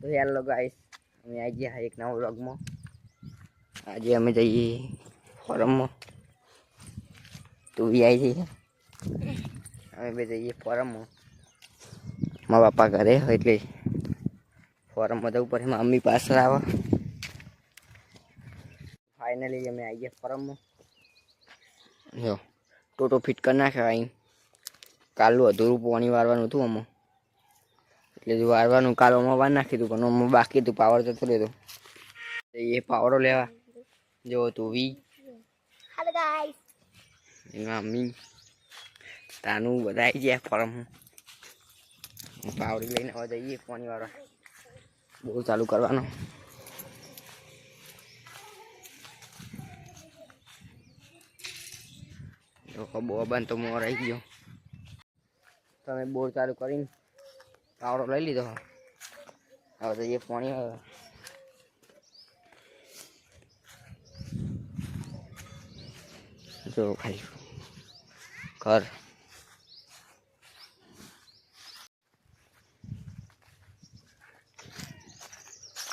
तो hello guys, અમે આવી ગયા એક નવા વ્લોગમાં। આજે અમે જઈએ ફોરમમાં। તું બી આવી જઈએ, અમે બે જઈએ ફોરમમાં। મારા પપ્પા ઘરે હોય એટલે ફોરમમાં જવું પડે, મમ્મી પાછળ આવે। ફાઇનલી અમે આવી ગયા ફોરમમાં। જો ટોટો ફિટ કરી નાખ્યો। અહીં કાલું અધૂરું પાણી વારવાનું હતું આમાં, એટલે જો વારવાનું કાલોમાં વાર નાખી હતું, પણ આમાં બાકી હતું, પાવર જતો રહ્યો। એ પાવડો લેવા જો તું વી हेलो गाइस મમ્મી તાનું બધા આવી ગયા ફોરમ। પાવડી લઈને હવે જઈએ પાણી વાળવા। બહુ ચાલુ કરવાનો। બહુ બંધ તો મોર આવી ગયો। તમે બોર ચાલુ કરીને પાવડો લઈ લીધો, હવે જઈએ પાણી વાળવા। જો ખાલી ઘર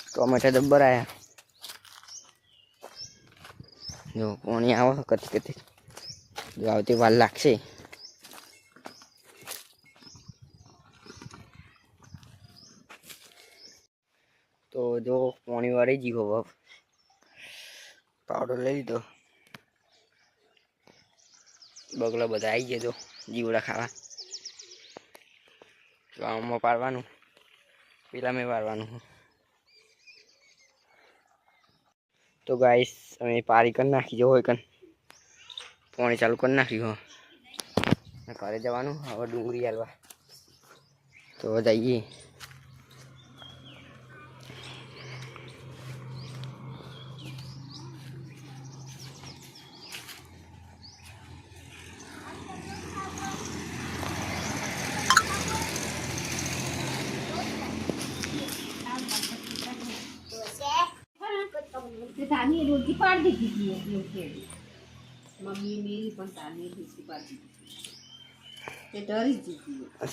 ટોમેટા જબ્બર આયા। જો પાણી આવે કતી કતી, જો આવતી વાર લાગશે। તો જો પાણી વાળી ગયું, હવે પાવડર લઈ લીધો। બગલા બધા આવી ગયા, જો જીવડા ખાવા। તો આમાં પાડવાનું, પેલા મેં પાડવાનું। તો ગાઈસ અમે પારી કરી નાખી, જો હોય કન પાણી ચાલુ કરી નાખ્યું। ઘરે જવાનું હવે ડુંગળી હાલવા। તો જઈએ। तानी रोटी पाड़ दी थी लोग मम्मी मेरी पण तानी रोटी पाड़ दी थी ते डरी जी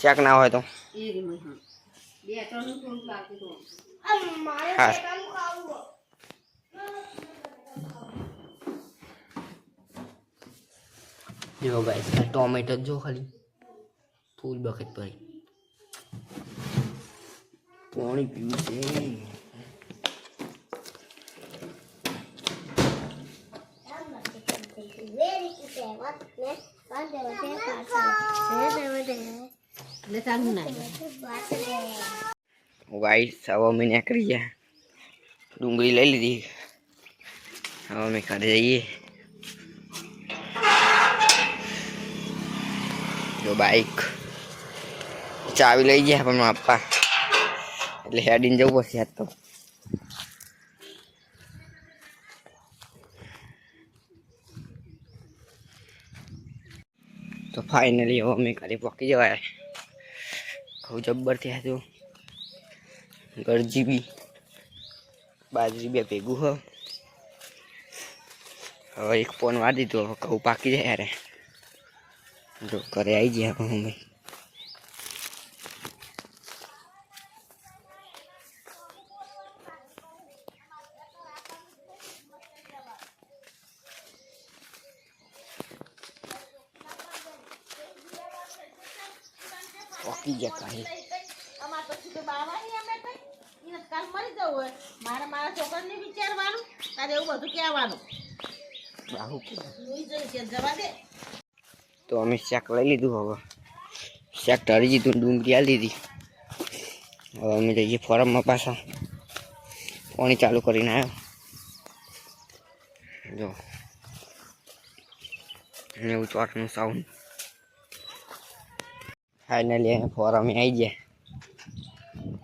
શાક ના હોય તો ए रे मैं हां બે ત્રણ થોડું લાગે તો મારે હા। બેટાનું ખાવું જો ગાઈસ ટોમેટો જો ખાલી ફૂલ બકેટ ભરી પાણી પીવું છે। ले चालू ना ગાઈસ હવે અમે નીકળી ગયા, ડુંગળી લઈ લીધી। હવે અમે ઘરે જઈએ। જો બાઈક ચાવી લઈ ગયા પણ પપ્પા, એટલે હેડીને જવું પડશે આજ તો। તો ફાઇનલી હવે અમે ઘરે પહોંચી જવાય। બહુ જબ્બર થયા હતું, ગરજી બી બાજરી બે ભેગું હ। હવે એક ફોન વાર દીધું, હવે ઘઉં પાકી જાય યાર। જો ઘરે આવી ગયા હવે અમે। પહોંચી ગયા કાંઈ અમાર પછી તો બાવાની અમે કઈ ઈને કાલ મરી જવું હોય મારા છોકરાને વિચારવાનું તારે એવું બધું કહેવાનું બાહુ જોઈ જોઈ કે જવા દે। તો અમે શાક લઈ લીધું, હવે શાક ઢળી દીધું, ડુંગળી આલી દીધી। હવે અમે જઈએ ફોરમમાં પાછા। પાણી ચાલુ કરીને આવ્યો, જો એવું ચોટનું સાઉન્ડ। ફાઇનલી ફોરમે આવી ગયા,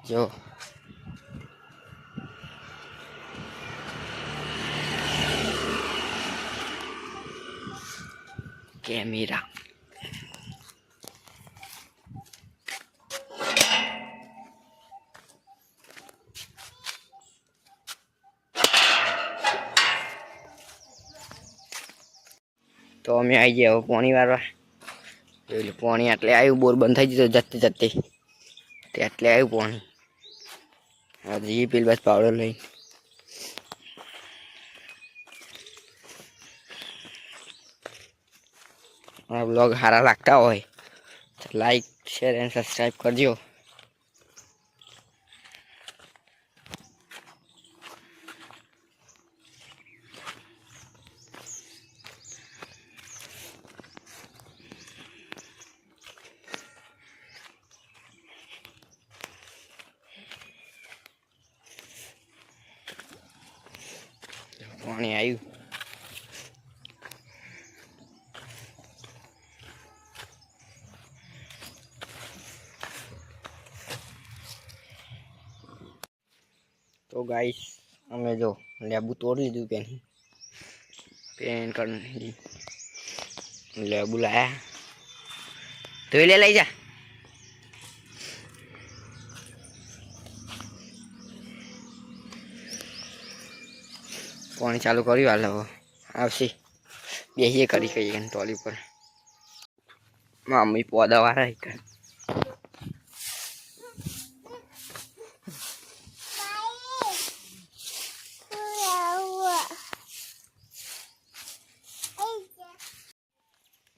જો કેમેરા તો અમે આવી ગયા હવે પાણી વાળવા। એટલે પાણી આટલે આવ્યું, બોર બંધ થઈ ગયું જતે જતે, તે આટલે આવ્યું પાણી। હજી પેલી બસ પાવડર લઈ મારા બ્લોગ સારા લાગતા હોય તો લાઈક શેર એન્ડ સબસ્ક્રાઈબ કરજો. પાણી આવ્યું. તો ગાઈસ અમે જો લેબુ તોડી લીધું પેન કરી લેબુ લાયા તો લે લઈ જા. પાણી ચાલુ કર્યું હાલ હવે આવશે બેસીએ કરી કહીએ ટોલી પર મમ્મી પોદા વાળા એક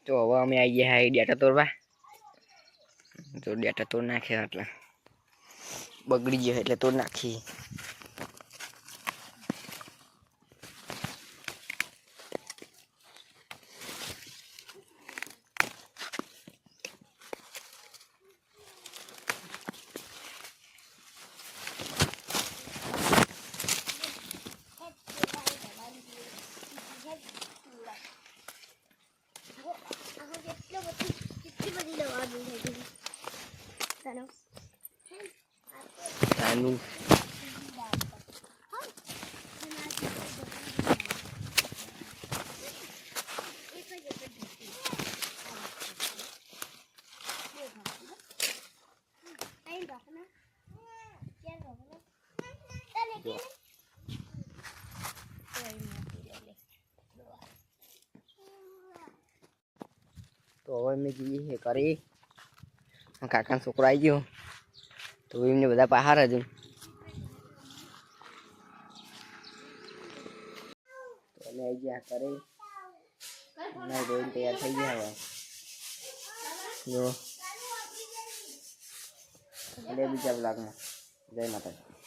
તો હવે અમે આવી ગયા ડેટા તોડવા. તો ડેટા તોડ નાખ્યા એટલે બગડી ગયો એટલે તોડ નાખી. આનું તો હવે મેં કીધી કરી કાકાનો છોકરો આવી ગયો તો એમને બધા બહાર જ તો અમે આવી ગયા કરી તૈયાર થઈ ગયા હવે જો બીજા બ્લોગમાં જય માતાજી.